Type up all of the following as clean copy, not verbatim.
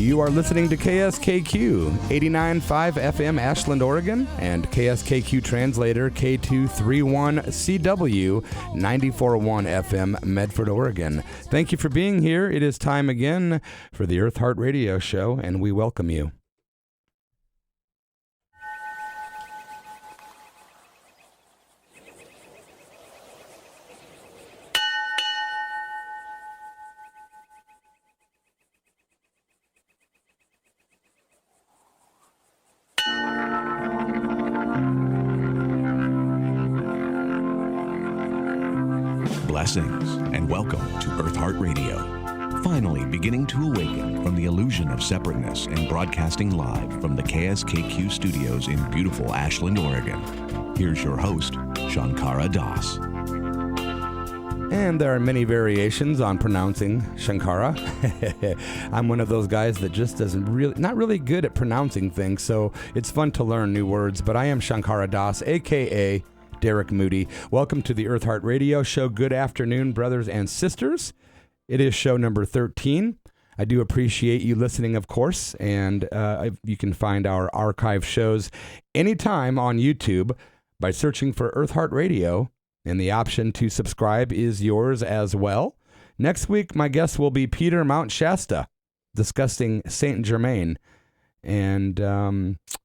You are listening to KSKQ 89.5 FM Ashland, Oregon, and KSKQ translator K231CW 94.1 FM Medford, Oregon. Thank you for being here. It is time again for the Eartheart radio show, and we welcome you. Blessings and welcome to Eartheart Radio. Finally beginning to awaken from the illusion of separateness and broadcasting live from the KSKQ studios in beautiful Ashland, Oregon. Here's your host, Shankara Das. And there are many variations on pronouncing Shankara. I'm one of those guys that just not really good at pronouncing things, so it's fun to learn new words. But I am Shankara Das, a.k.a. Derek Moody. Welcome to the Eartheart Radio Show. Good afternoon, brothers and sisters. It is show number 13. I do appreciate you listening, of course, and you can find our archive shows anytime on YouTube by searching for Eartheart Radio, and the option to subscribe is yours as well. Next week, my guest will be Peter Mount Shasta, discussing Saint Germain. And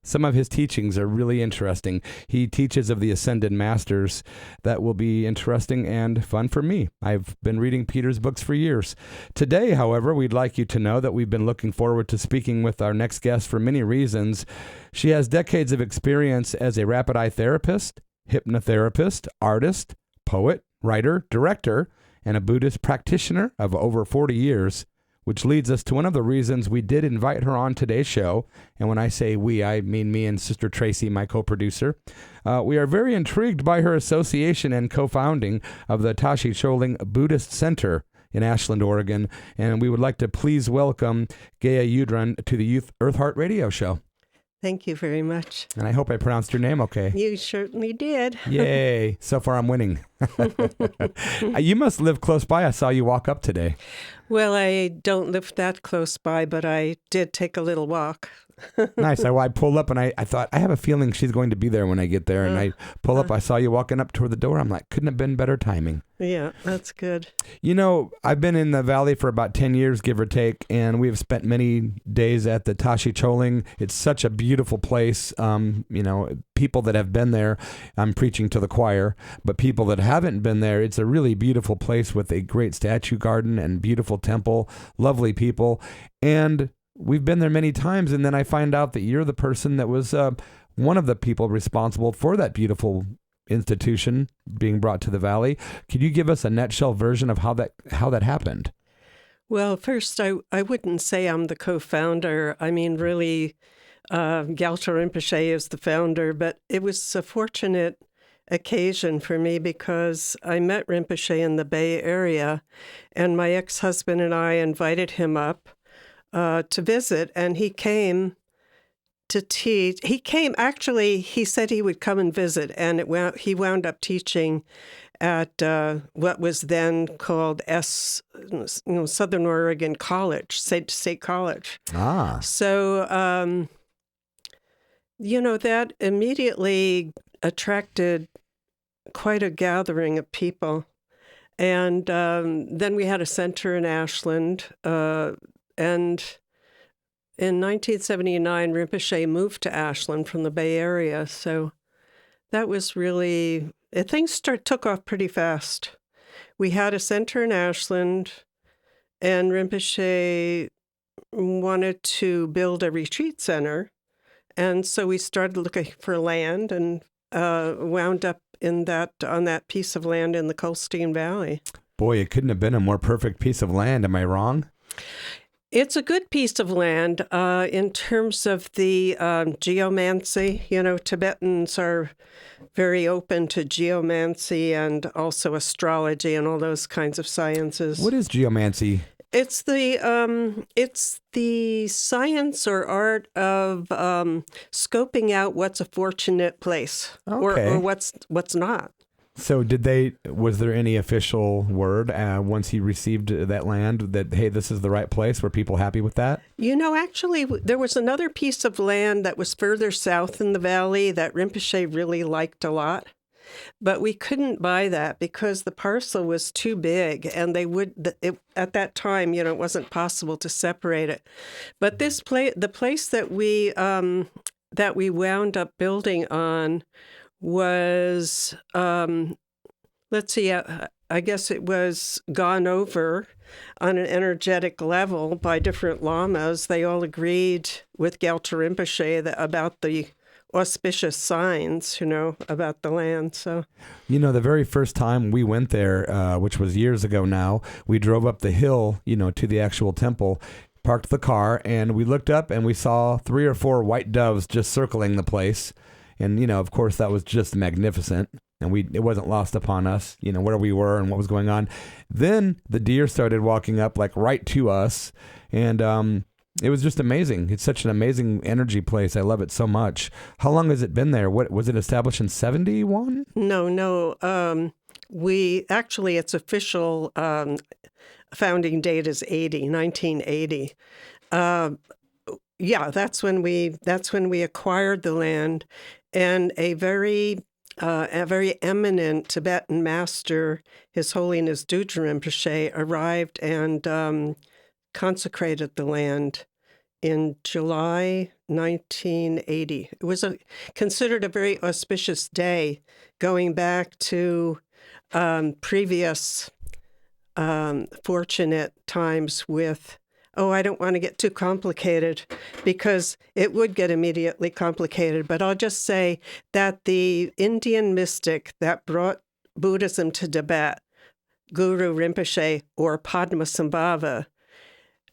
some of his teachings are really interesting. He teaches of the Ascended Masters. That will be interesting and fun for me. I've been reading Peter's books for years. Today, however, we'd like you to know that we've been looking forward to speaking with our next guest for many reasons. She has decades of experience as a rapid eye therapist, hypnotherapist, artist, poet, writer, director, and a Buddhist practitioner of over 40 years. Which leads us to one of the reasons we did invite her on today's show. And when I say we, I mean me and Sister Tracy, my co-producer. We are very intrigued by her association and co-founding of the Tashi Choling Buddhist Center in Ashland, Oregon. And we would like to please welcome Gaea Yudron to the Eartheart Radio Show. Thank you very much. And I hope I pronounced your name okay. You certainly did. Yay. So far I'm winning. You must live close by. I saw you walk up today. Well, I don't live that close by, but I did take a little walk. Nice. I pulled up and I thought, I have a feeling she's going to be there when I get there. And I pull up, I saw you walking up toward the door. I'm like, couldn't have been better timing. Yeah, that's good. You know, I've been in the valley for about 10 years, give or take, and we've spent many days at the Tashi Choling. It's such a beautiful place. People that have been there, I'm preaching to the choir, but people that haven't been there, it's a really beautiful place with a great statue garden and beautiful temple, lovely people. And we've been there many times, and then I find out that you're the person that was one of the people responsible for that beautiful institution being brought to the valley. Could you give us a nutshell version of how that happened? Well, first, I wouldn't say I'm the co-founder. I mean, really, Gyatrul Rinpoche is the founder, but it was a fortunate occasion for me because I met Rinpoche in the Bay Area, and my ex-husband and I invited him up to visit, and he came to teach. He said he would come and visit, and he wound up teaching at what was then called Southern Oregon College, State College. So, that immediately attracted quite a gathering of people. And then we had a center in Ashland, and in 1979, Rinpoche moved to Ashland from the Bay Area. So that was really, things took off pretty fast. We had a center in Ashland, and Rinpoche wanted to build a retreat center. And so we started looking for land and wound up on that piece of land in the Colstein Valley. Boy, it couldn't have been a more perfect piece of land. Am I wrong? It's a good piece of land in terms of the geomancy. Tibetans are very open to geomancy and also astrology and all those kinds of sciences. What is geomancy? It's the science or art of scoping out what's a fortunate place or what's not. So was there any official word once he received that land that, hey, this is the right place? Were people happy with that? Actually, there was another piece of land that was further south in the valley that Rinpoche really liked a lot. But we couldn't buy that because the parcel was too big, and at that time, it wasn't possible to separate it. But the place that we wound up building on was, let's see, I guess it was gone over on an energetic level by different lamas. They all agreed with Gyaltsen Rinpoche about the auspicious signs, about the land. So, the very first time we went there, which was years ago now, we drove up the hill, to the actual temple, parked the car, and we looked up and we saw 3 or 4 white doves just circling the place. And, of course, that was just magnificent. And it wasn't lost upon us, where we were and what was going on. Then the deer started walking up like right to us. And it was just amazing. It's such an amazing energy place. I love it so much. How long has it been there? What was it established in 71? No. Its official founding date is 1980. That's when we acquired the land, and a very eminent Tibetan master, His Holiness Yudron Rinpoche, arrived and consecrated the land in July 1980. It was considered a very auspicious day, going back to previous fortunate times with, I don't want to get too complicated because it would get immediately complicated, but I'll just say that the Indian mystic that brought Buddhism to Tibet, Guru Rinpoche or Padmasambhava,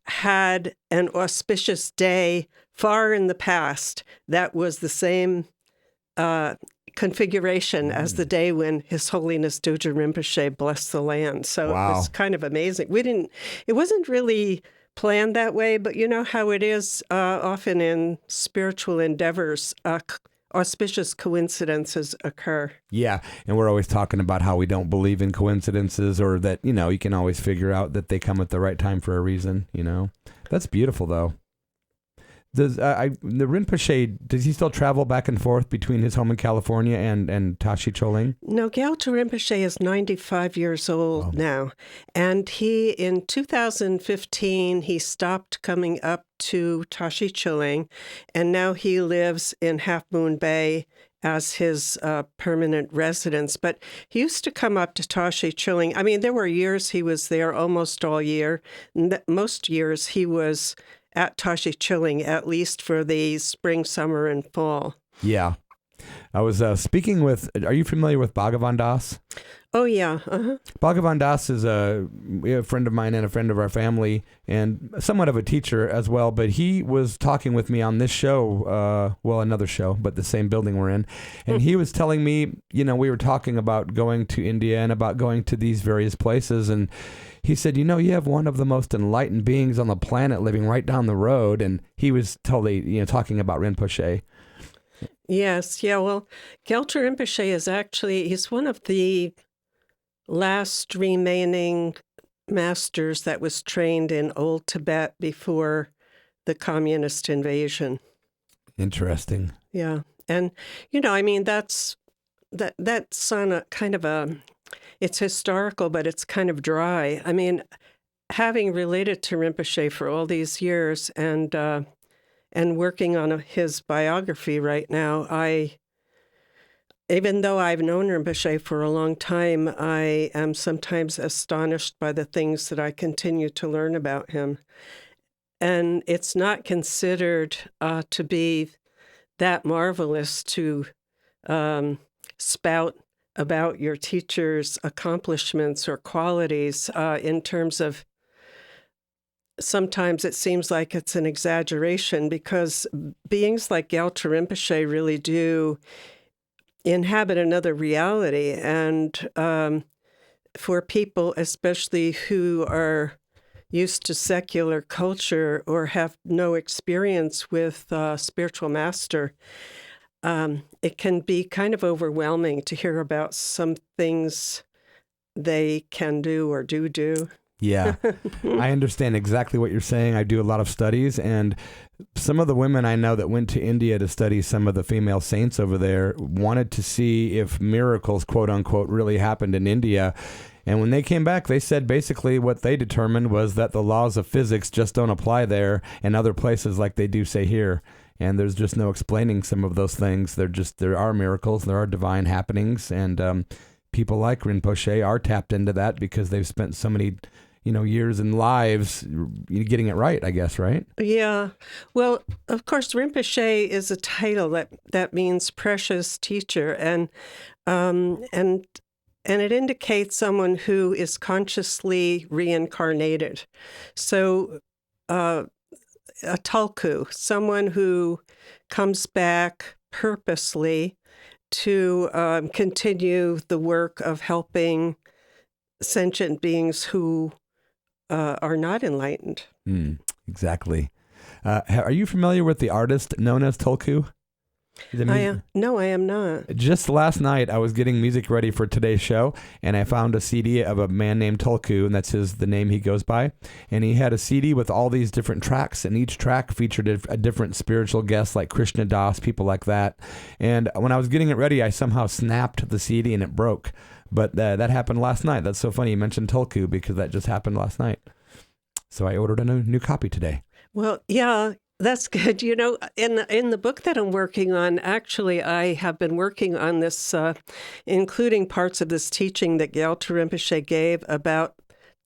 had an auspicious day far in the past that was the same configuration as the day when His Holiness Yudron Rinpoche blessed the land. So wow. It was kind of amazing. It wasn't really planned that way, but you know how it is often in spiritual endeavors, auspicious coincidences occur. Yeah, and we're always talking about how we don't believe in coincidences, or that, you can always figure out that they come at the right time for a reason, That's beautiful, though. Does the Rinpoche, does he still travel back and forth between his home in California and Tashi Choling? No, Gyaltsen Rinpoche is 95 years old now. And in 2015, he stopped coming up to Tashi Choling, and now he lives in Half Moon Bay as his permanent residence. But he used to come up to Tashi Choling. I mean, there were years he was there almost all year. Most years he was at Tashi Choling, at least for the spring, summer, and fall. Yeah. I was speaking with, are you familiar with Bhagavan Das? Oh, yeah. Uh-huh. Bhagavan Das is a friend of mine and a friend of our family, and somewhat of a teacher as well, but he was talking with me on this show, another show, but the same building we're in, and he was telling me, we were talking about going to India and about going to these various places, and he said, you have one of the most enlightened beings on the planet living right down the road, and he was totally, talking about Rinpoche. Yes, yeah, well, Gyaltsen Rinpoche he's one of the last remaining masters that was trained in Old Tibet before the communist invasion. Interesting. Yeah, and, that's on a kind of it's historical, but it's kind of dry. I mean, having related to Rinpoche for all these years and working on his biography right now, even though I've known Rinpoche for a long time, I am sometimes astonished by the things that I continue to learn about him. And it's not considered to be that marvelous to spout about your teacher's accomplishments or qualities in terms of, sometimes it seems like it's an exaggeration, because beings like Gyaltsen Rinpoche really do inhabit another reality. And for people, especially who are used to secular culture or have no experience with spiritual master, it can be kind of overwhelming to hear about some things they can do or do. Yeah, I understand exactly what you're saying. I do a lot of studies, and some of the women I know that went to India to study some of the female saints over there wanted to see if miracles, quote unquote, really happened in India. And when they came back, they said basically what they determined was that the laws of physics just don't apply there and other places like they do say here. And there's just no explaining some of those things. There are miracles, there are divine happenings, and people like Rinpoche are tapped into that because they've spent so many years and lives getting it right, I guess, right? Yeah. Well, of course, Rinpoche is a title that means precious teacher, and it indicates someone who is consciously reincarnated. So, a tulku, someone who comes back purposely to continue the work of helping sentient beings who are not enlightened. Exactly. Are you familiar with the artist known as Tulku? No, I am not. Just last night, I was getting music ready for today's show, and I found a CD of a man named Tulku, and that's the name he goes by. And he had a CD with all these different tracks, and each track featured a different spiritual guest, like Krishna Das, people like that. And when I was getting it ready, I somehow snapped the CD, and it broke. But that happened last night. That's so funny you mentioned Tulku, because that just happened last night. So I ordered a new copy today. Well, yeah, that's good. In the book that I'm working on, actually, I have been working on this, including parts of this teaching that Gyaltsen Rinpoche gave about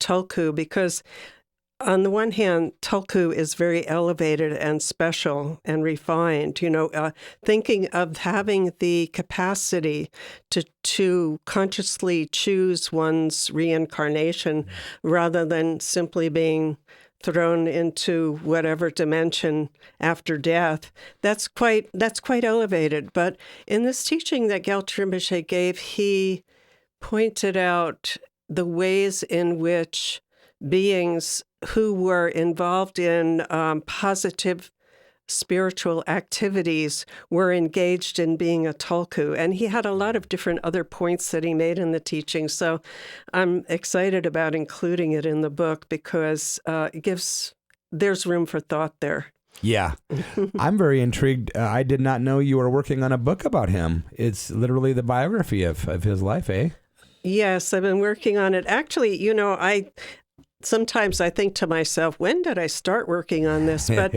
Tulku, because on the one hand, Tulku is very elevated and special and refined, thinking of having the capacity to consciously choose one's reincarnation rather than simply being thrown into whatever dimension after death. That's quite elevated. But in this teaching that Gyaltsen Rinpoche gave, he pointed out the ways in which beings who were involved in positive spiritual activities were engaged in being a tulku. And he had a lot of different other points that he made in the teaching. So I'm excited about including it in the book because there's room for thought there. Yeah. I'm very intrigued. I did not know you were working on a book about him. It's literally the biography of his life, eh? Yes, I've been working on it. Actually, sometimes I think to myself, when did I start working on this? But,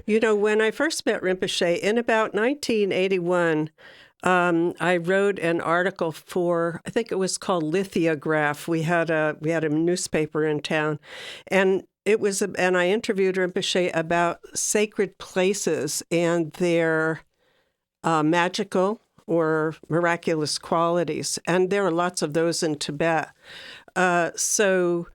when I first met Rinpoche in about 1981, I wrote an article for, I think it was called Lithograph. We had a newspaper in town, and I interviewed Rinpoche about sacred places and their magical or miraculous qualities. And there are lots of those in Tibet. So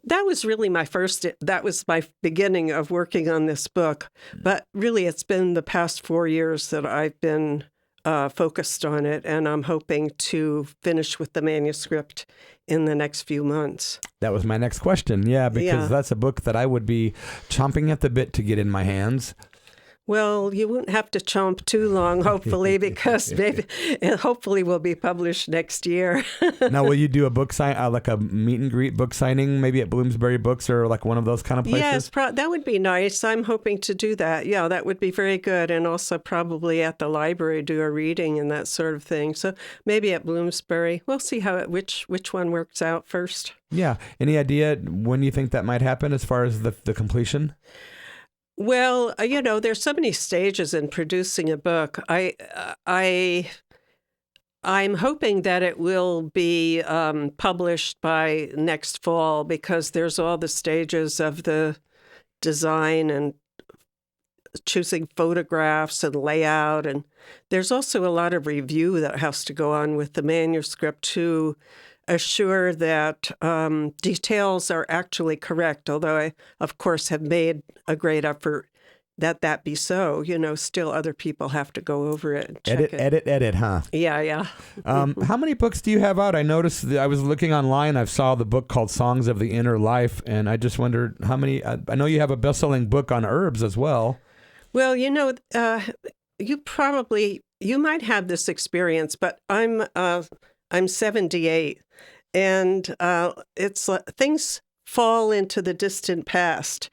that was really that was my beginning of working on this book. But really, it's been the past 4 years that I've been focused on it, and I'm hoping to finish with the manuscript in the next few months. That was my next question. Yeah, because that's a book that I would be chomping at the bit to get in my hands. Well, you won't have to chomp too long, hopefully, because it hopefully will be published next year. Now, will you do a book sign, like a meet and greet book signing, maybe at Bloomsbury Books or like one of those kind of places? Yes, that would be nice. I'm hoping to do that. Yeah, that would be very good. And also probably at the library do a reading and that sort of thing. So maybe at Bloomsbury. We'll see which one works out first. Yeah. Any idea when you think that might happen as far as the completion? Well, there's so many stages in producing a book. I'm hoping that it will be published by next fall because there's all the stages of the design and choosing photographs and layout. And there's also a lot of review that has to go on with the manuscript to assure that details are actually correct, although I, of course, have made a great effort that be so. Still other people have to go over it and check edit, huh? Yeah. How many books do you have out? I noticed I was looking online. I saw the book called Songs of the Inner Life, and I just wondered how many. I know you have a best-selling book on herbs as well. Well, you probably you might have this experience, but I'm 78, and it's things fall into the distant past.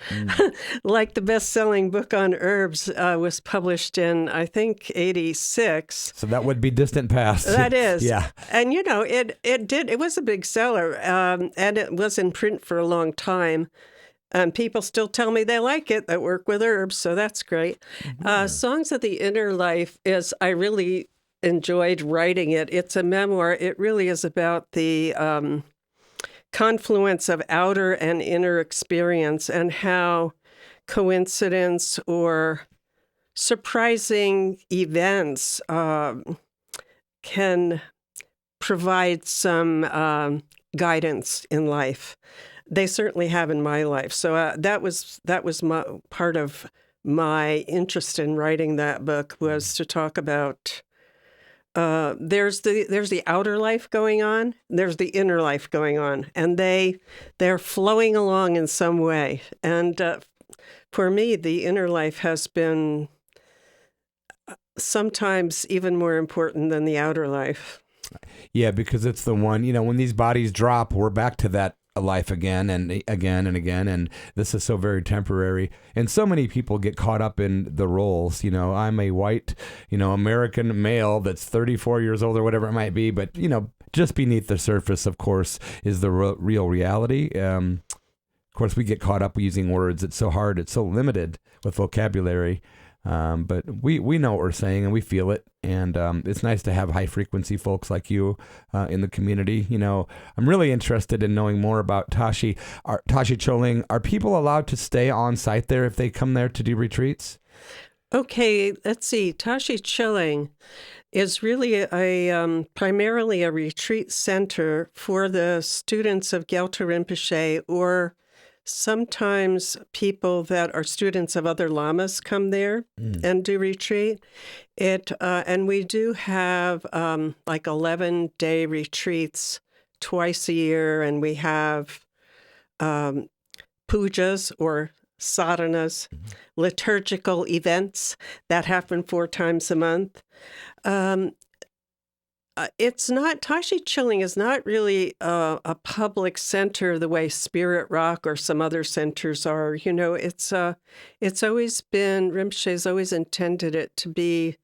Like the best-selling book on herbs was published in, I think, 86. So that would be distant past. That is. Yeah. And, it was a big seller, and it was in print for a long time. And people still tell me they like it that work with herbs, so that's great. Songs of the Inner Life I really enjoyed writing it. It's a memoir. It really is about the confluence of outer and inner experience and how coincidence or surprising events can provide some guidance in life. They certainly have in my life. So that was part of my interest in writing that book, was to talk about there's the outer life going on, there's the inner life going on, and they're flowing along in some way. And for me, the inner life has been sometimes even more important than the outer life. Yeah, because it's the one, when these bodies drop, we're back to that life again and again and again, and this is so very temporary. And so many people get caught up in the roles. I'm a white, American male that's 34 years old or whatever it might be, but just beneath the surface, of course, is the real reality. Of course, we get caught up using words. It's so hard. It's so limited with vocabulary. But we know what we're saying and we feel it. And it's nice to have high frequency folks like you in the community. I'm really interested in knowing more about Tashi Choling. Are people allowed to stay on site there if they come there to do retreats? Okay, let's see. Tashi Choling is really primarily a retreat center for the students of Gyaltsen Rinpoche, or sometimes people that are students of other lamas come there and do retreat. And we do have like 11-day retreats twice a year, and we have pujas or sadhanas, liturgical events that happen 4 times a month. Tashi Choling is not really a public center the way Spirit Rock or some other centers are. It's always been, Rinpoche's always intended it to be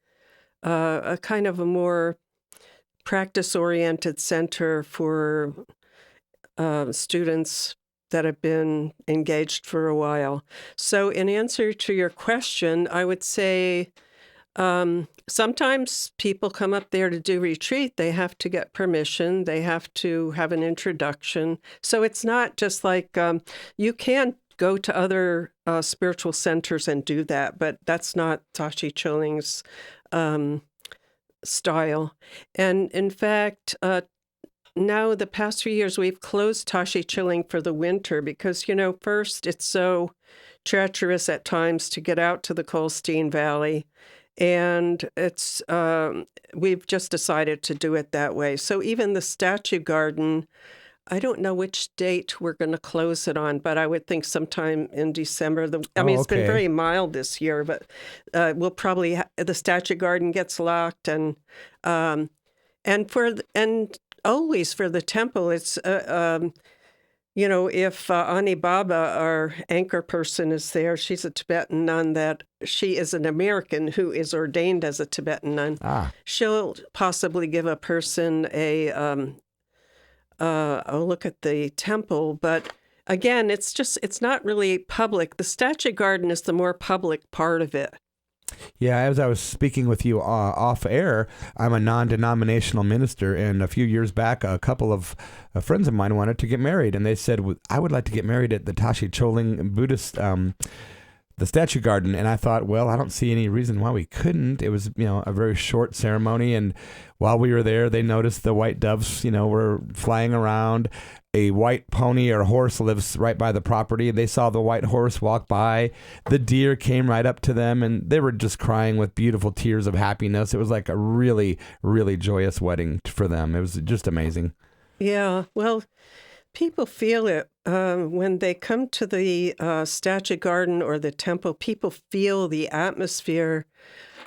a kind of a more practice-oriented center for students that have been engaged for a while. So in answer to your question, I would say sometimes people come up there to do retreat. They have to get permission. They have to have an introduction. So it's not just like you can go to other spiritual centers and do that, but that's not Tashi Choling's style. And in fact, now the past few years, we've closed Tashi Choling for the winter because, first, it's so treacherous at times to get out to the Colstein Valley. And it's we've just decided to do it that way. So even the statue garden, I don't know which date we're going to close it on, but I would think sometime in December. It's been very mild this year, but we'll probably the statue garden gets locked, and always for the temple, it's if Ani Baba, our anchor person, is there, she's a Tibetan nun that she is an American who is ordained as a Tibetan nun. She'll possibly give a person a look at the temple. But again, it's not really public. The statue garden is the more public part of it. Yeah, as I was speaking with you off air, I'm a non-denominational minister, and a few years back, a couple of friends of mine wanted to get married, and they said, I would like to get married at the Tashi Choling Buddhist, the statue garden. And I thought, well, I don't see any reason why we couldn't. It was, a very short ceremony, and while we were there, they noticed the white doves, were flying around. A white pony or horse lives right by the property. They saw the white horse walk by. The deer came right up to them, and they were just crying with beautiful tears of happiness. It was like a really, really joyous wedding for them. It was just amazing. Yeah, well, People feel it when they come to the statue garden or the temple. People feel the atmosphere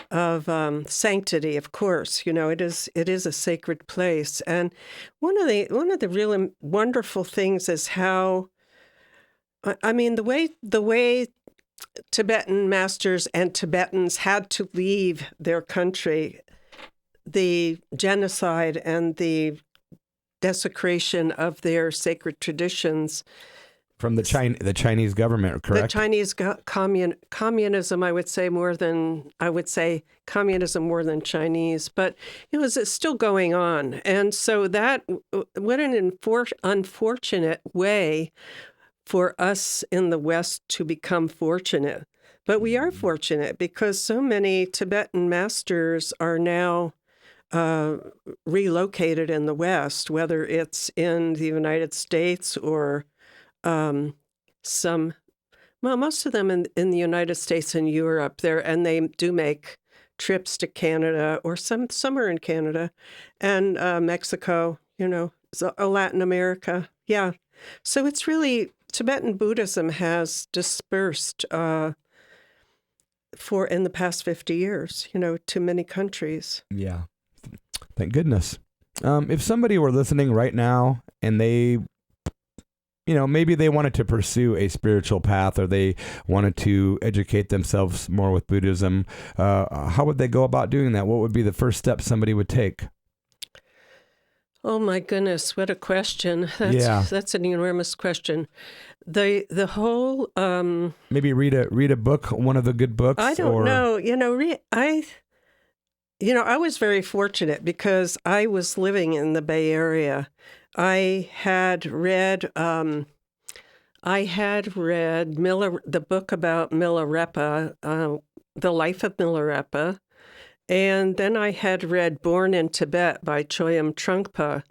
of sanctity. Of course, it is a sacred place, and one of the really wonderful things is how, I mean, the way Tibetan masters and Tibetans had to leave their country, the genocide and the desecration of their sacred traditions. From the Chinese government, correct? The Chinese communism, I would say communism more than Chinese, but it's still going on. And so what an unfortunate way for us in the West to become fortunate. But we are fortunate because so many Tibetan masters are now relocated in the West, whether it's in the United States or most of them in the United States and Europe there, and they do make trips to Canada, or some are in Canada and Mexico, Latin America. Yeah. So it's really, Tibetan Buddhism has dispersed in the past 50 years, to many countries. Yeah. Thank goodness. If somebody were listening right now and they, maybe they wanted to pursue a spiritual path, or they wanted to educate themselves more with Buddhism, how would they go about doing that? What would be the first step somebody would take? Oh my goodness, what a question. That's an enormous question. The whole maybe read a book, one of the good books. I don't know. I was very fortunate because I was living in the Bay Area. I had read the book about Milarepa, The Life of Milarepa, and then I had read Born in Tibet by Choyam Trungpa.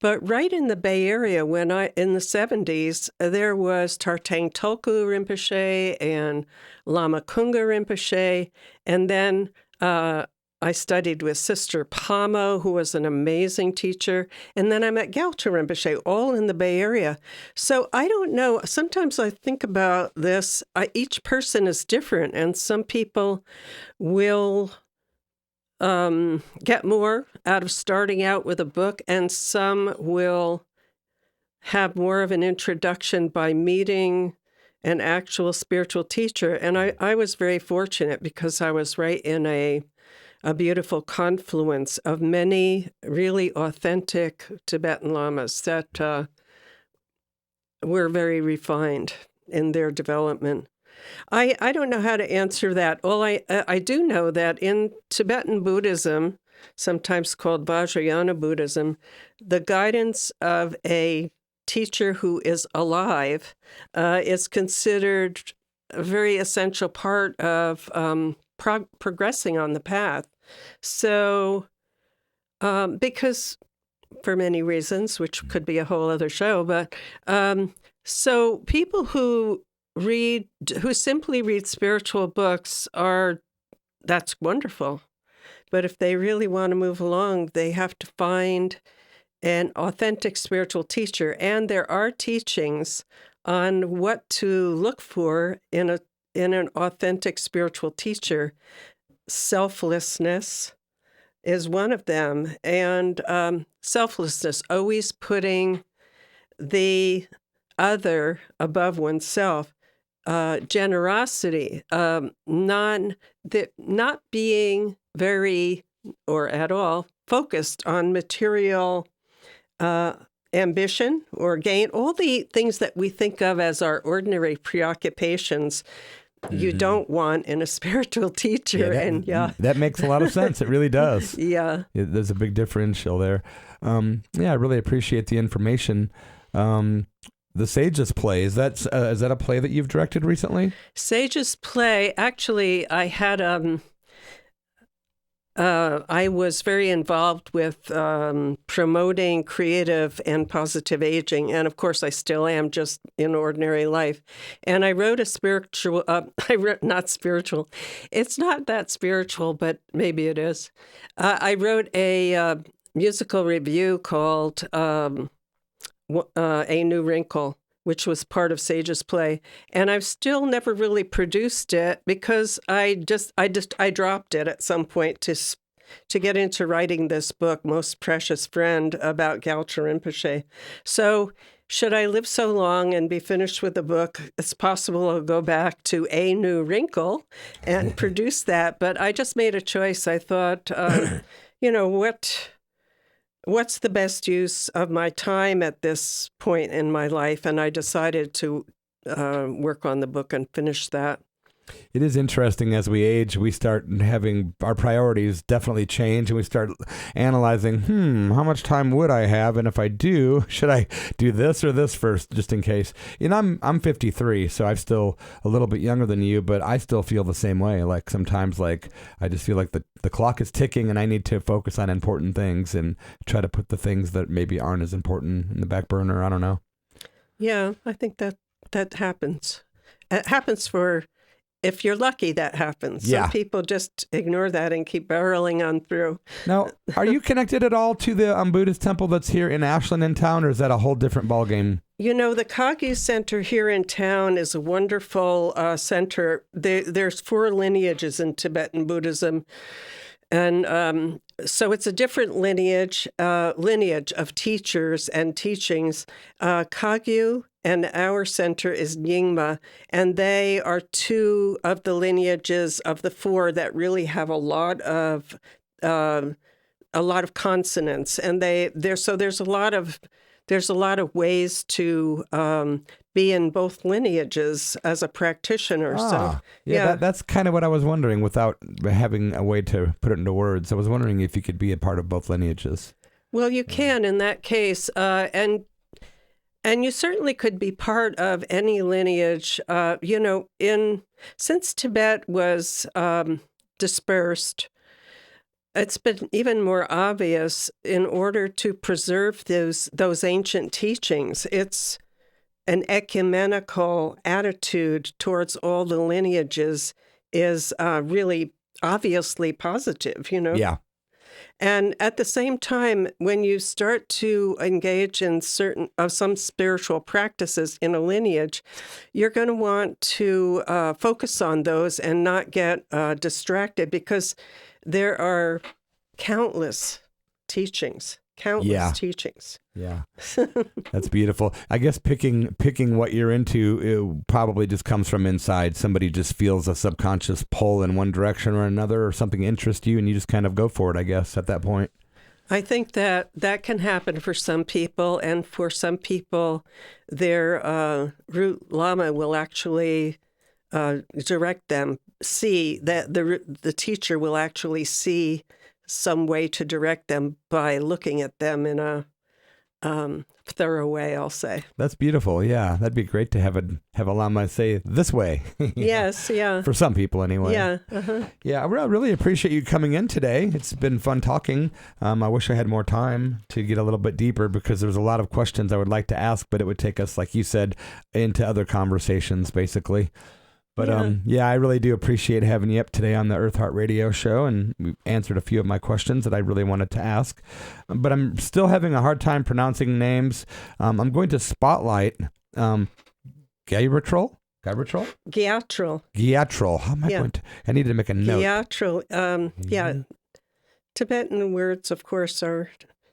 But right in the Bay Area, in the 70s, there was Tartang Tulku Rinpoche and Lama Kunga Rinpoche, and then I studied with Sister Pamo, who was an amazing teacher. And then I met Gyaltsen Rinpoche, all in the Bay Area. So I don't know. Sometimes I think about this. Each person is different. And some people will get more out of starting out with a book. And some will have more of an introduction by meeting an actual spiritual teacher. And I was very fortunate because I was right in a beautiful confluence of many really authentic Tibetan lamas that were very refined in their development. I don't know how to answer that. I do know that in Tibetan Buddhism, sometimes called Vajrayana Buddhism, the guidance of a teacher who is alive is considered a very essential part of progressing on the path. So, because for many reasons, which could be a whole other show, but so people who simply read spiritual books that's wonderful. But if they really want to move along, they have to find an authentic spiritual teacher. And there are teachings on what to look for in an authentic spiritual teacher. Selflessness is one of them. And selflessness, always putting the other above oneself. Generosity, not being very or at all focused on material ambition or gain, all the things that we think of as our ordinary preoccupations. You don't want in a spiritual teacher. That makes a lot of sense. It really does. Yeah. There's a big differential there. I really appreciate the information. The Sages play, is that a play that you've directed recently? Sages play, actually, I had I was very involved with promoting creative and positive aging, and of course I still am, just in ordinary life. And I wrote it's not that spiritual, but maybe it is. I wrote a musical review called A New Wrinkle, which was part of Sage's play. And I've still never really produced it because I dropped it at some point to get into writing this book, Most Precious Friend, about Gyaltsen Rinpoche. So should I live so long and be finished with the book, it's possible I'll go back to A New Wrinkle and produce that. But I just made a choice. I thought, what's the best use of my time at this point in my life? And I decided to work on the book and finish that. It is interesting as we age, we start having our priorities definitely change, and we start analyzing, how much time would I have? And if I do, should I do this or this first, just in case? I'm 53, so I'm still a little bit younger than you, but I still feel the same way. Like sometimes I just feel like the clock is ticking and I need to focus on important things and try to put the things that maybe aren't as important in the back burner. I don't know. Yeah, I think that happens. It happens if you're lucky, that happens. Yeah. Some people just ignore that and keep barreling on through. Now, are you connected at all to the Buddhist temple that's here in Ashland in town, or is that a whole different ballgame? The Kagyu Center here in town is a wonderful center. There's 4 lineages in Tibetan Buddhism. And so it's a different lineage of teachers and teachings. Kagyu and our center is Nyingma, and they are 2 of the lineages of the 4 that really have a lot of consonants, and there's a lot of ways to be in both lineages as a practitioner. That's kind of what I was wondering without having a way to put it into words. I was wondering if you could be a part of both lineages. Well, you can in that case, and you certainly could be part of any lineage. Since Tibet was dispersed, it's been even more obvious in order to preserve those ancient teachings. It's an ecumenical attitude towards all the lineages is really obviously positive, Yeah. And at the same time, when you start to engage in some spiritual practices in a lineage, you're going to want to focus on those and not get distracted, because there are countless teachings. Yeah. That's beautiful. I guess picking what you're into, it probably just comes from inside. Somebody just feels a subconscious pull in one direction or another, or something interests you, and you just kind of go for it, I guess, at that point. I think that can happen for some people, and for some people, their root lama will actually direct them, see that the teacher will actually see some way to direct them by looking at them in a thorough way, I'll say. That's beautiful. Yeah, that'd be great to have a lama say this way. Yes, yeah. For some people, anyway. Yeah. Uh-huh. Yeah, I really appreciate you coming in today. It's been fun talking. I wish I had more time to get a little bit deeper, because there's a lot of questions I would like to ask, but it would take us, like you said, into other conversations, basically. But I really do appreciate having you up today on the Eartheart radio show, and we've answered a few of my questions that I really wanted to ask. But I'm still having a hard time pronouncing names. I'm going to spotlight Gaea Yudron Gyatrul. How am I going to? I need to make a note. Gyatrul. Tibetan words, of course, are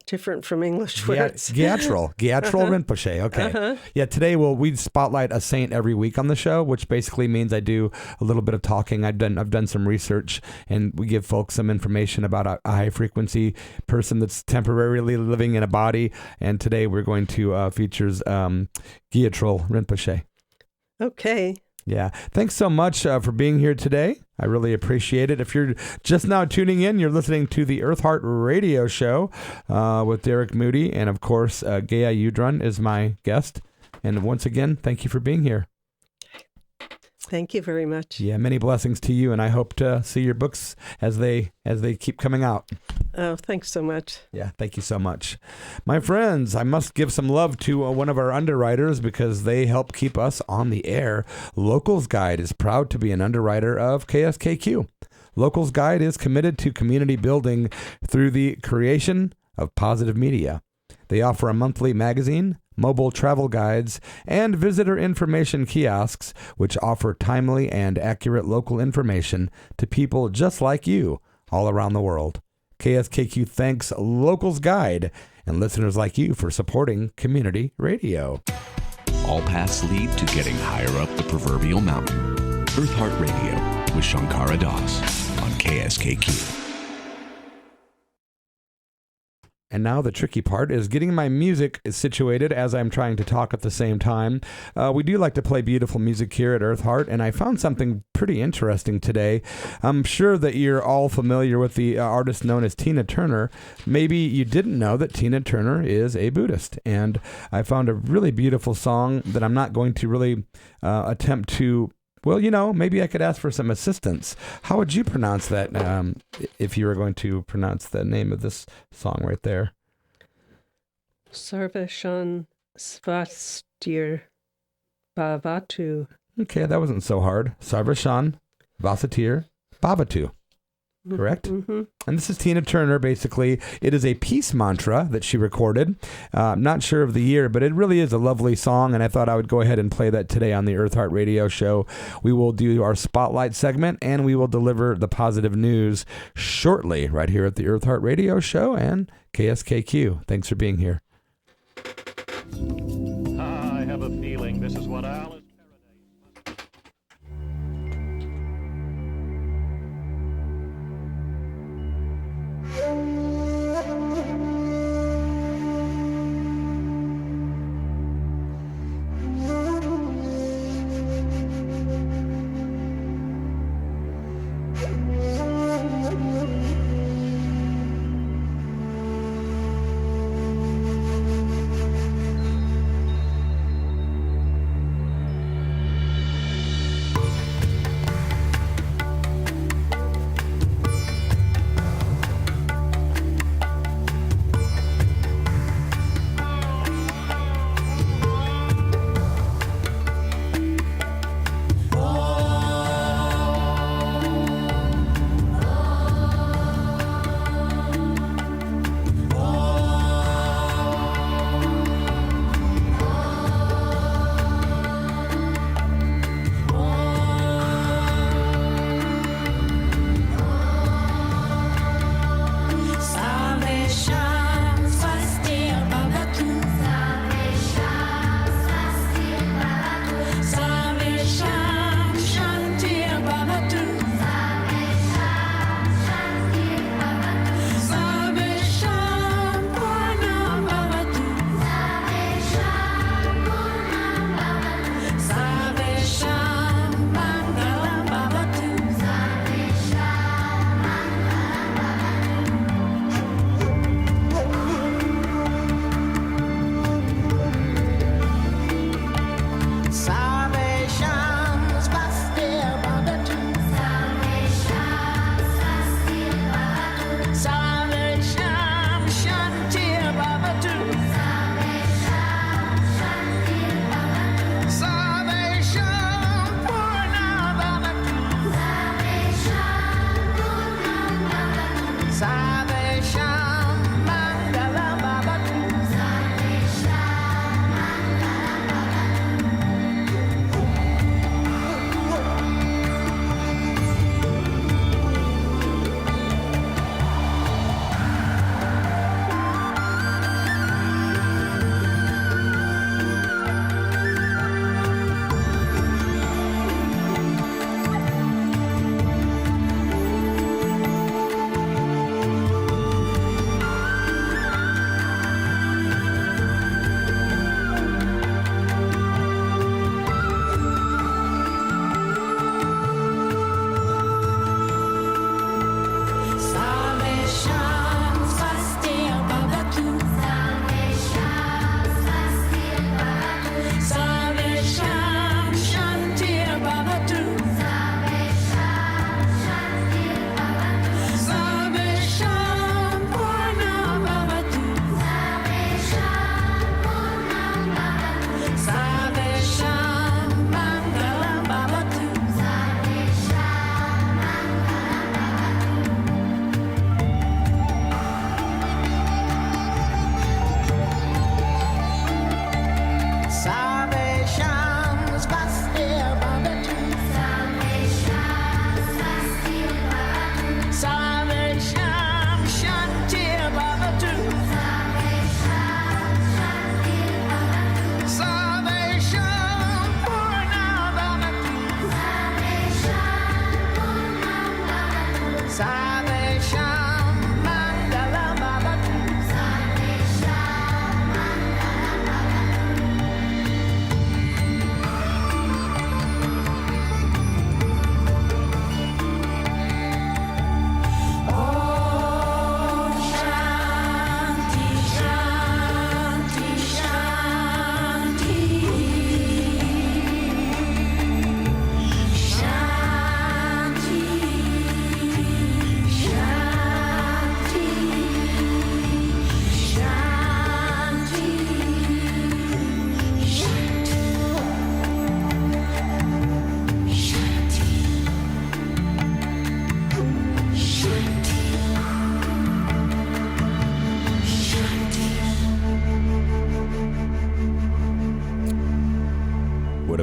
different from English words. Gyatrul Rinpoche. Okay. Uh-huh. Yeah, today we spotlight a saint every week on the show, which basically means I do a little bit of talking. I've done some research, and we give folks some information about a high frequency person that's temporarily living in a body. And today we're going to features Gyatrul Rinpoche. Okay. Yeah. Thanks so much for being here today. I really appreciate it. If you're just now tuning in, you're listening to the Eartheart radio show with Derek Moody. And of course, Gaea Yudron is my guest. And once again, thank you for being here. Thank you very much. Yeah, many blessings to you. And I hope to see your books as they keep coming out. Oh, thanks so much. Yeah, thank you so much. My friends, I must give some love to one of our underwriters, because they help keep us on the air. Locals Guide is proud to be an underwriter of KSKQ. Locals Guide is committed to community building through the creation of positive media. They offer a monthly magazine, mobile travel guides, and visitor information kiosks, which offer timely and accurate local information to people just like you all around the world. KSKQ thanks Locals Guide and listeners like you for supporting community radio. All paths lead to getting higher up the proverbial mountain. Eartheart Radio with Shankara Das on KSKQ. And now the tricky part is getting my music situated as I'm trying to talk at the same time. We do like to play beautiful music here at Eartheart, and I found something pretty interesting today. I'm sure that you're all familiar with the artist known as Tina Turner. Maybe you didn't know that Tina Turner is a Buddhist, and I found a really beautiful song that I'm not going to really attempt to. Well, maybe I could ask for some assistance. How would you pronounce that if you were going to pronounce the name of this song right there? Sarvashan Svastir Bhavatu. Okay, that wasn't so hard. Sarvashan Vasatir Bhavatu. Correct? Mm-hmm. And this is Tina Turner, basically. It is a peace mantra that she recorded. I'm not sure of the year, but it really is a lovely song, and I thought I would go ahead and play that today on the Eartheart Radio Show. We will do our Spotlight segment, and we will deliver the positive news shortly right here at the Eartheart Radio Show and KSKQ. Thanks for being here. I have a feeling this is what Alice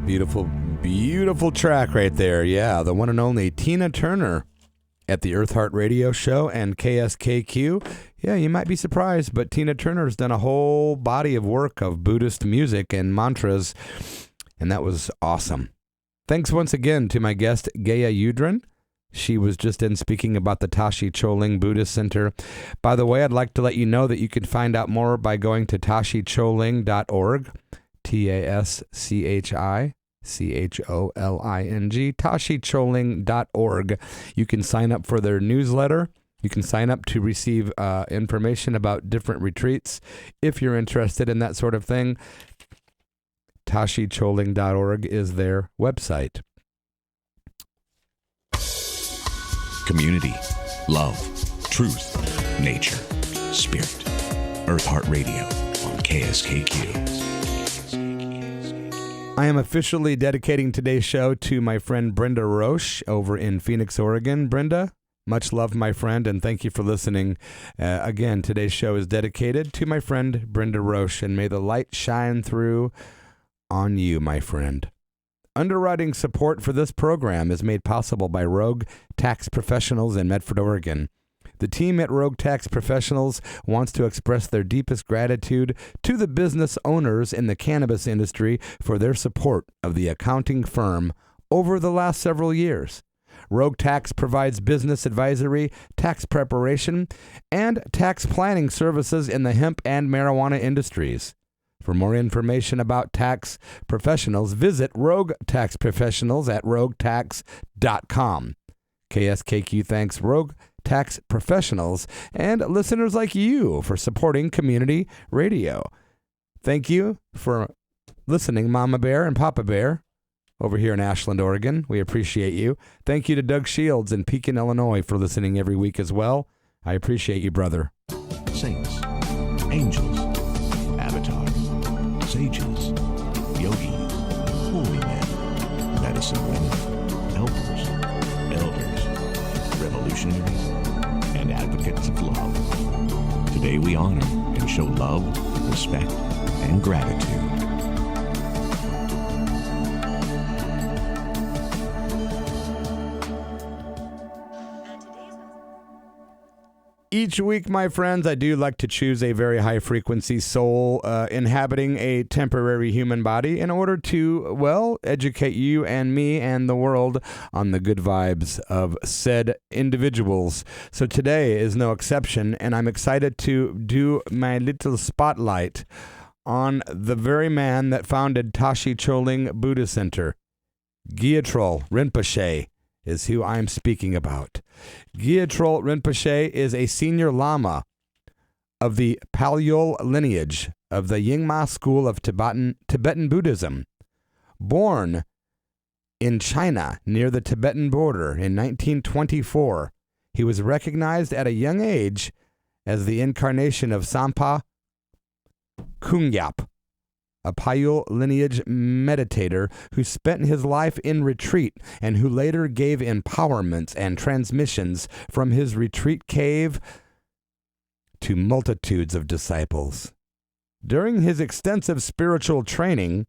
Beautiful, beautiful track right there. Yeah, the one and only Tina Turner at the Eartheart Radio Show and KSKQ. Yeah, you might be surprised, but Tina Turner's done a whole body of work of Buddhist music and mantras, and that was awesome. Thanks once again to my guest, Gaea Yudron. She was just in speaking about the Tashi Choling Buddhist Center. By the way, I'd like to let you know that you can find out more by going to tashicholing.org, TASCHI. CHOLING, tashicholing.org. You can sign up for their newsletter. You can sign up to receive information about different retreats if you're interested in that sort of thing. tashicholing.org is their website. Community, love, truth, nature, spirit. Eartheart Radio on KSKQ. I am officially dedicating today's show to my friend Brenda Roche over in Phoenix, Oregon. Brenda, much love, my friend, and thank you for listening. Again, today's show is dedicated to my friend Brenda Roche, and may the light shine through on you, my friend. Underwriting support for this program is made possible by Rogue Tax Professionals in Medford, Oregon. The team at Rogue Tax Professionals wants to express their deepest gratitude to the business owners in the cannabis industry for their support of the accounting firm over the last several years. Rogue Tax provides business advisory, tax preparation, and tax planning services in the hemp and marijuana industries. For more information about tax professionals, visit Rogue Tax Professionals at roguetax.com. KSKQ thanks Rogue Tax Professionals and listeners like you for supporting community radio. Thank you for listening, Mama Bear and Papa Bear over here in Ashland, Oregon. We appreciate you. Thank you to Doug Shields in Pekin, Illinois for listening every week as well. I appreciate you, brother. Saints, angels, avatars, sages, yogis, holy men, medicine women, helpers, elders, revolutionaries, and advocates of love. Today we honor and show love, respect, and gratitude. Each week, my friends, I do like to choose a very high-frequency soul inhabiting a temporary human body in order to, well, educate you and me and the world on the good vibes of said individuals. So today is no exception, and I'm excited to do my little spotlight on the very man that founded Tashi Choling Buddhist Center. Gyatrul Rinpoche is who I'm speaking about. Gyatrul Rinpoche is a senior lama of the Palyol lineage of the Nyingma school of Tibetan Buddhism. Born in China near the Tibetan border in 1924, he was recognized at a young age as the incarnation of Sampa Kungyap, a Palyol lineage meditator who spent his life in retreat and who later gave empowerments and transmissions from his retreat cave to multitudes of disciples. During his extensive spiritual training,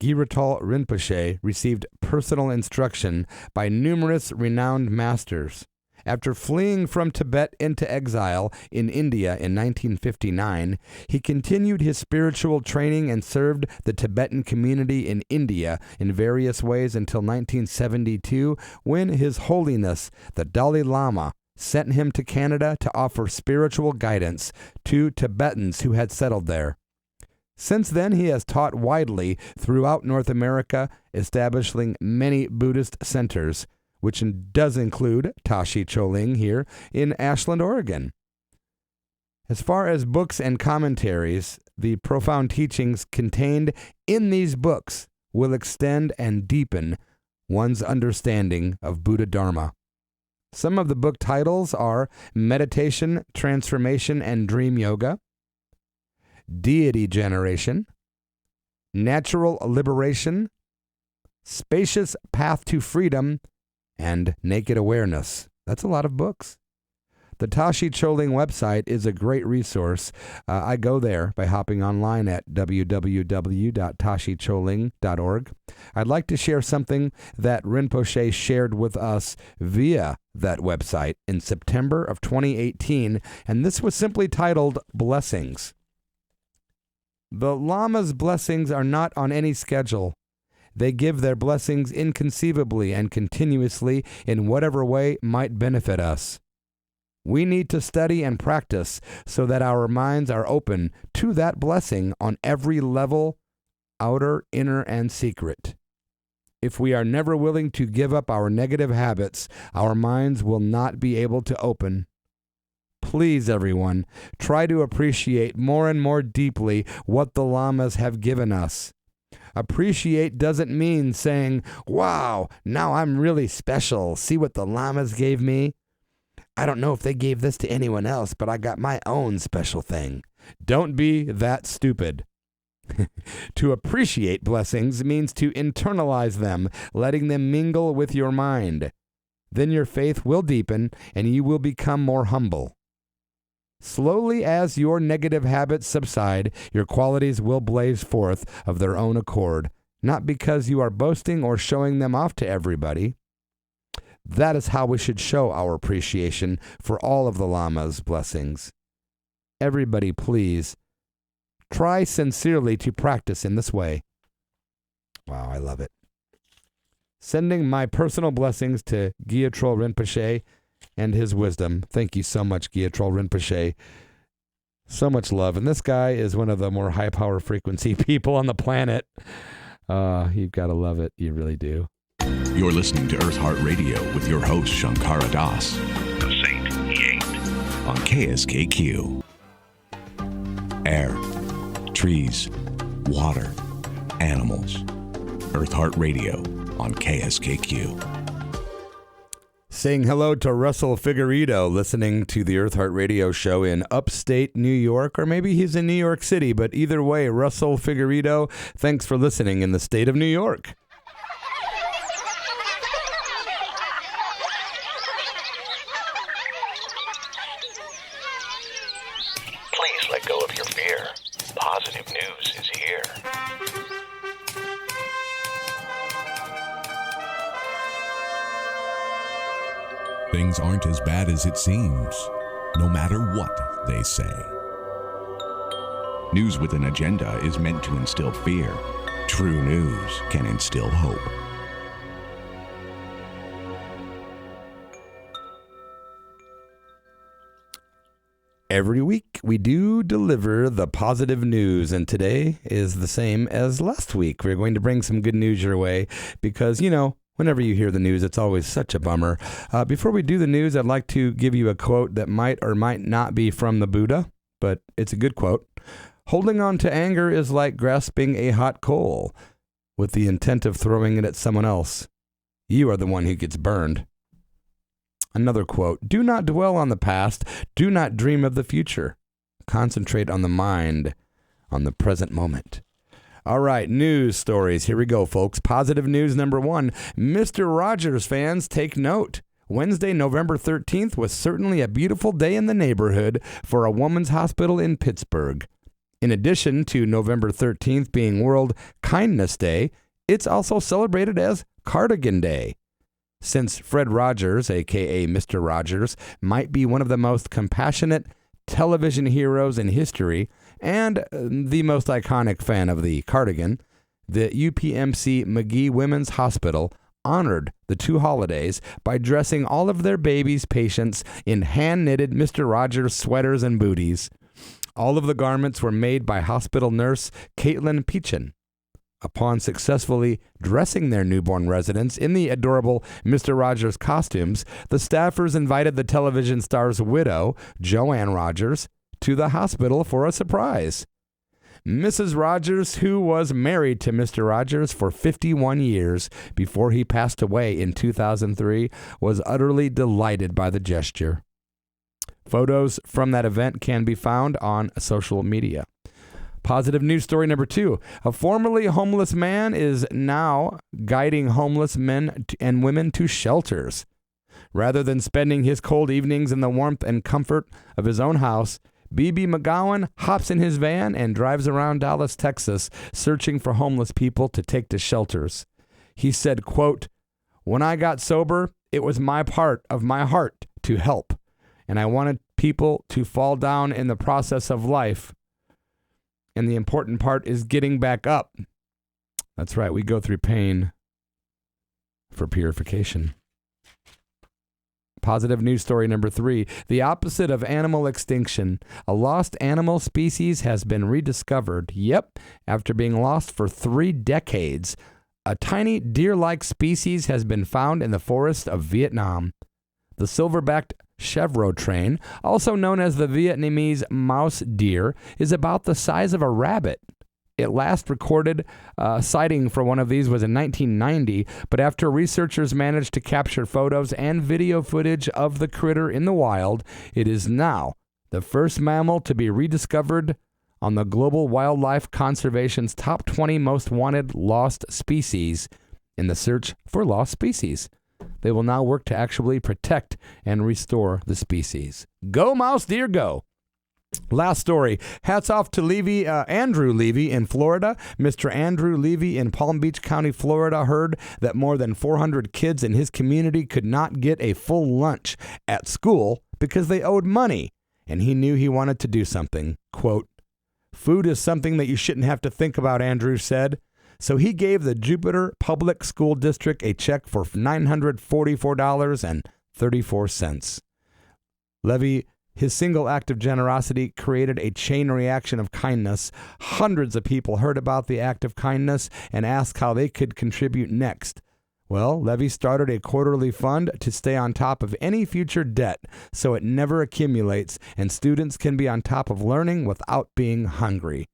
Gyatrul Rinpoche received personal instruction by numerous renowned masters, After fleeing from Tibet into exile in India in 1959, he continued his spiritual training and served the Tibetan community in India in various ways until 1972, when His Holiness the Dalai Lama sent him to Canada to offer spiritual guidance to Tibetans who had settled there. Since then, he has taught widely throughout North America, establishing many Buddhist centers, which does include Tashi Choling here in Ashland, Oregon. As far as books and commentaries, the profound teachings contained in these books will extend and deepen one's understanding of Buddha Dharma. Some of the book titles are Meditation, Transformation, and Dream Yoga, Deity Generation, Natural Liberation, Spacious Path to Freedom, and Naked Awareness. That's a lot of books. The Tashi Choling website is a great resource. I go there by hopping online at www.tashicholing.org. I'd like to share something that Rinpoche shared with us via that website in September of 2018, and this was simply titled Blessings. The Lama's blessings are not on any schedule. They give their blessings inconceivably and continuously in whatever way might benefit us. We need to study and practice so that our minds are open to that blessing on every level, outer, inner, and secret. If we are never willing to give up our negative habits, our minds will not be able to open. Please, everyone, try to appreciate more and more deeply what the Lamas have given us. Appreciate doesn't mean saying, wow, now I'm really special. See what the Lamas gave me? I don't know if they gave this to anyone else, but I got my own special thing. Don't be that stupid. To appreciate blessings means to internalize them, letting them mingle with your mind. Then your faith will deepen and you will become more humble. Slowly, as your negative habits subside, your qualities will blaze forth of their own accord, not because you are boasting or showing them off to everybody. That is how we should show our appreciation for all of the Lama's blessings. Everybody, please, try sincerely to practice in this way. Wow, I love it. Sending my personal blessings to Gaea Yudron Rinpoche and his wisdom. Thank you so much, Gaea Yudron Rinpoche. So much love. And this guy is one of the more high power frequency people on the planet. You've got to love it. You really do. You're listening to Eartheart Radio with your host, Shankara Das. The Saint He Ain't. On KSKQ. Air, trees, water, animals. Eartheart Radio on KSKQ. Saying hello to Russell Figueredo, listening to the Eartheart Radio show in upstate New York, or maybe he's in New York City, but either way, Russell Figueredo, thanks for listening in the state of New York. Please let go of your fear. Positive news is here. Things aren't as bad as it seems, no matter what they say. News with an agenda is meant to instill fear. True news can instill hope. Every week, we do deliver the positive news, and today is the same as last week. We're going to bring some good news your way because, you know, whenever you hear the news, it's always such a bummer. Before we do the news, I'd like to give you a quote that might or might not be from the Buddha, but it's a good quote. Holding on to anger is like grasping a hot coal with the intent of throwing it at someone else. You are the one who gets burned. Another quote, do not dwell on the past. Do not dream of the future. Concentrate on the mind, on the present moment. All right, news stories. Here we go, folks. Positive news number one. Mr. Rogers fans, take note. Wednesday, November 13th was certainly a beautiful day in the neighborhood for a woman's hospital in Pittsburgh. In addition to November 13th being World Kindness Day, it's also celebrated as Cardigan Day. Since Fred Rogers, a.k.a. Mr. Rogers, might be one of the most compassionate television heroes in history and the most iconic fan of the cardigan, the UPMC McGee Women's Hospital honored the two holidays by dressing all of their babies' patients in hand-knitted Mr. Rogers sweaters and booties. All of the garments were made by hospital nurse Caitlin Peachin. Upon successfully dressing their newborn residents in the adorable Mr. Rogers costumes, the staffers invited the television star's widow, Joanne Rogers, to the hospital for a surprise. Mrs. Rogers, who was married to Mr. Rogers for 51 years before he passed away in 2003, was utterly delighted by the gesture. Photos from that event can be found on social media. Positive news story number 2. A formerly homeless man is now guiding homeless men and women to shelters. Rather than spending his cold evenings in the warmth and comfort of his own house, B.B. McGowan hops in his van and drives around Dallas, Texas, searching for homeless people to take to shelters. He said, quote, "When I got sober, it was my part of my heart to help, and I wanted people to fall down in the process of life. And the important part is getting back up." That's right, we go through pain for purification. Positive news story number 3. The opposite of animal extinction. A lost animal species has been rediscovered. Yep, after being lost for 3 decades, a tiny deer-like species has been found in the forest of Vietnam. The silverbacked chevrotrain, also known as the Vietnamese mouse deer, is about the size of a rabbit. It last recorded sighting for one of these was in 1990, but after researchers managed to capture photos and video footage of the critter in the wild, it is now the first mammal to be rediscovered on the Global Wildlife Conservation's top 20 most wanted lost species in the search for lost species. They will now work to actually protect and restore the species. Go, mouse deer, go. Last story. Hats off to Andrew Levy in Florida. Mr. Andrew Levy in Palm Beach County, Florida, heard that more than 400 kids in his community could not get a full lunch at school because they owed money, and he knew he wanted to do something. Quote, "Food is something that you shouldn't have to think about," Andrew said. So he gave the Jupiter Public School District a check for $944.34. Levy, his single act of generosity created a chain reaction of kindness. Hundreds of people heard about the act of kindness and asked how they could contribute next. Well, Levy started a quarterly fund to stay on top of any future debt so it never accumulates and students can be on top of learning without being hungry.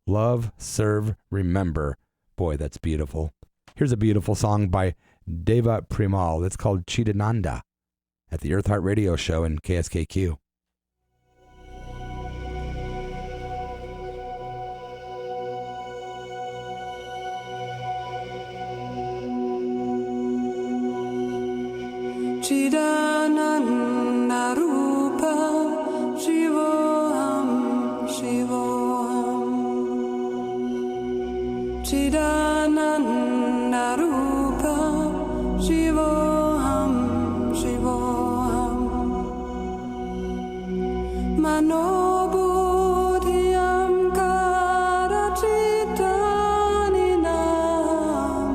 Love, serve, remember. Boy, that's beautiful. Here's a beautiful song by Deva Premal. It's called Chidananda at the Eartheart Radio Show in KSKQ. Chidananda Rupa Shivoham Shivoham Chidananda Rupa Shivoham Shivoham Manobudhyam Karachitaninam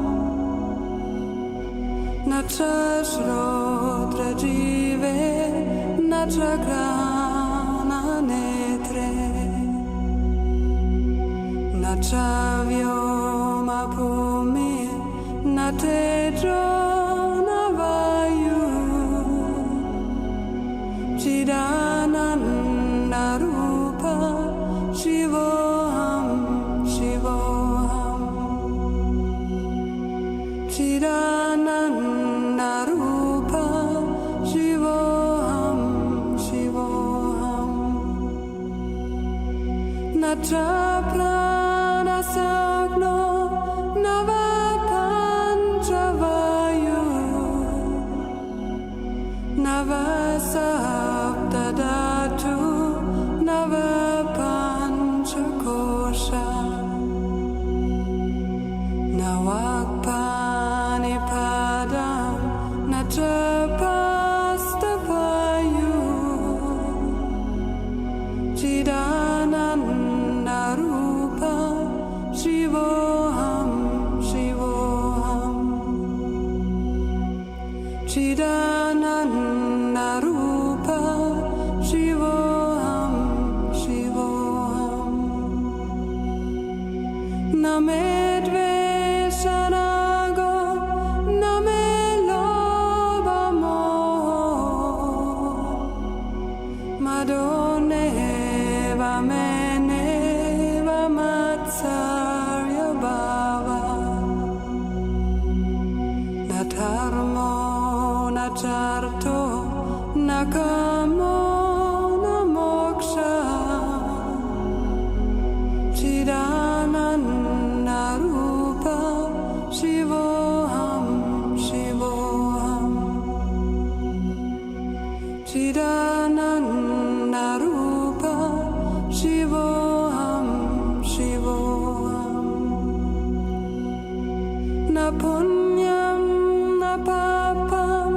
Nachashrodra Jive Nachagrana Netre Nachavyoma Bhumi Natejo Navayu Chidananda Rupa Shivoham Shivoham Chidananda Rupa Shivoham Shivoham Nachaprana Sagno Navapanchavayu Navasaptadatu Navapanchakosha Nawakpanipadam Pastapayu Chidananda Rupa Shivoham Shivoham Chidananda Rupa Shivoham Shivoham Namedve Shanago Namelo Madone Vamene Vamatsarya Bhava Natarmo Nacharto Nakamo Namoksha Chidananda Rupa Shivoham Shivoham Chidananda Rupa Shivoham Shivoham Na punyam na papam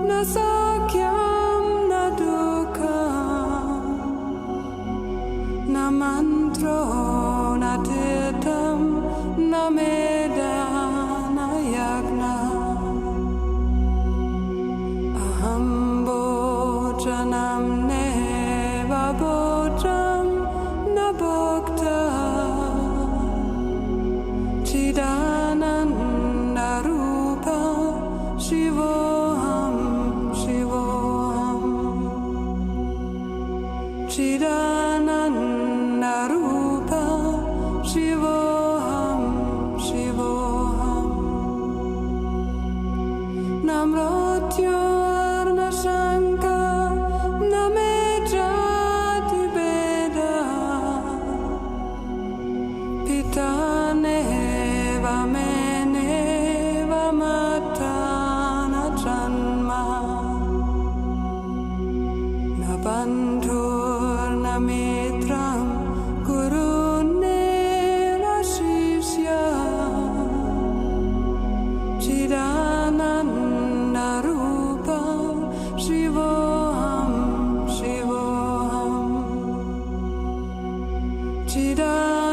na sakyam na dukkam na mantro na tirtam na meda na yagna aham bojanam neva bojam na bhokta Chidananda Rupa Shivoham Shivoham Chidananda Rupa Shivoham Shivoham Namrotyur na Shanka Namejati Beda Pitane Vamene Vamatana Janma Nabandhur Namitram Gurune Rashishya Chidananda Rupa Shivoham Shivoham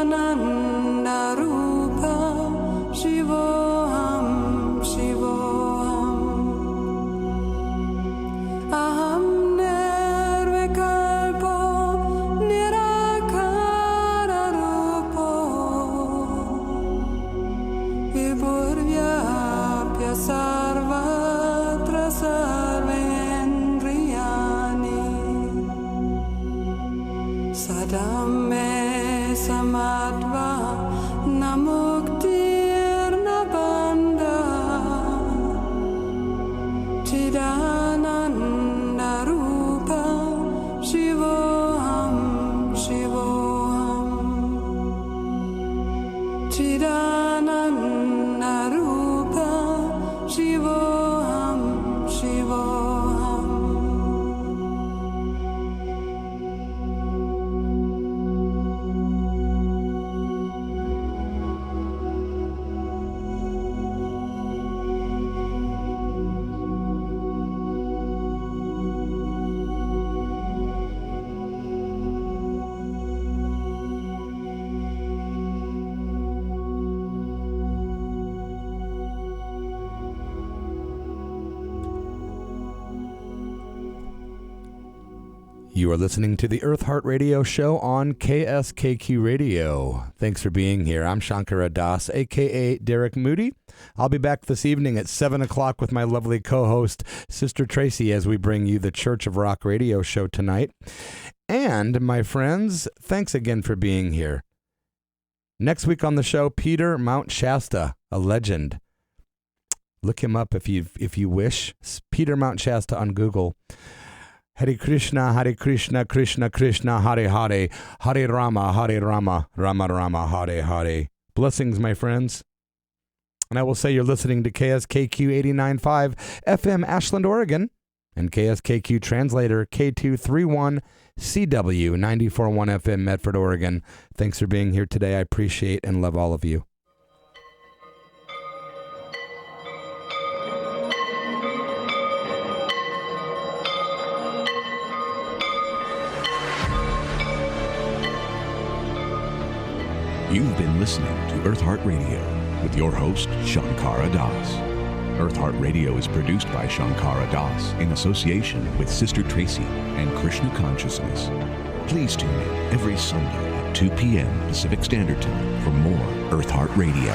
Chidananda Rupa Shivoham Shivoham Aham Nirvikalpo Nirakara Rupo Vibhurvyapya Sarvatra Sarvendriyani Sadame Samadva Namuktir Nabanda Chidananda Rupa Shivoham Shivoham Chidananda Rupa Shivoham Shivoham You are listening to the Eartheart Radio Show on KSKQ Radio. Thanks for being here. I'm Shankara Das, a.k.a. Derek Moody. I'll be back this evening at 7 o'clock with my lovely co-host, Sister Tracy, as we bring you the Church of Rock Radio Show tonight. And, my friends, thanks again for being here. Next week on the show, Peter Mount Shasta, a legend. Look him up if you wish. Peter Mount Shasta on Google. Hare Krishna, Krishna Krishna, Hare Hare, Hare Rama, Rama Rama, Hare Hare. Blessings, my friends. And I will say you're listening to KSKQ 89.5 FM Ashland, Oregon, and KSKQ translator K231 CW 94.1 FM Medford, Oregon. Thanks for being here today. I appreciate and love all of you. You've been listening to Eartheart Radio with your host, Shankara Das. Eartheart Radio is produced by Shankara Das in association with Sister Tracy and Krishna Consciousness. Please tune in every Sunday at 2 p.m. Pacific Standard Time for more Eartheart Radio.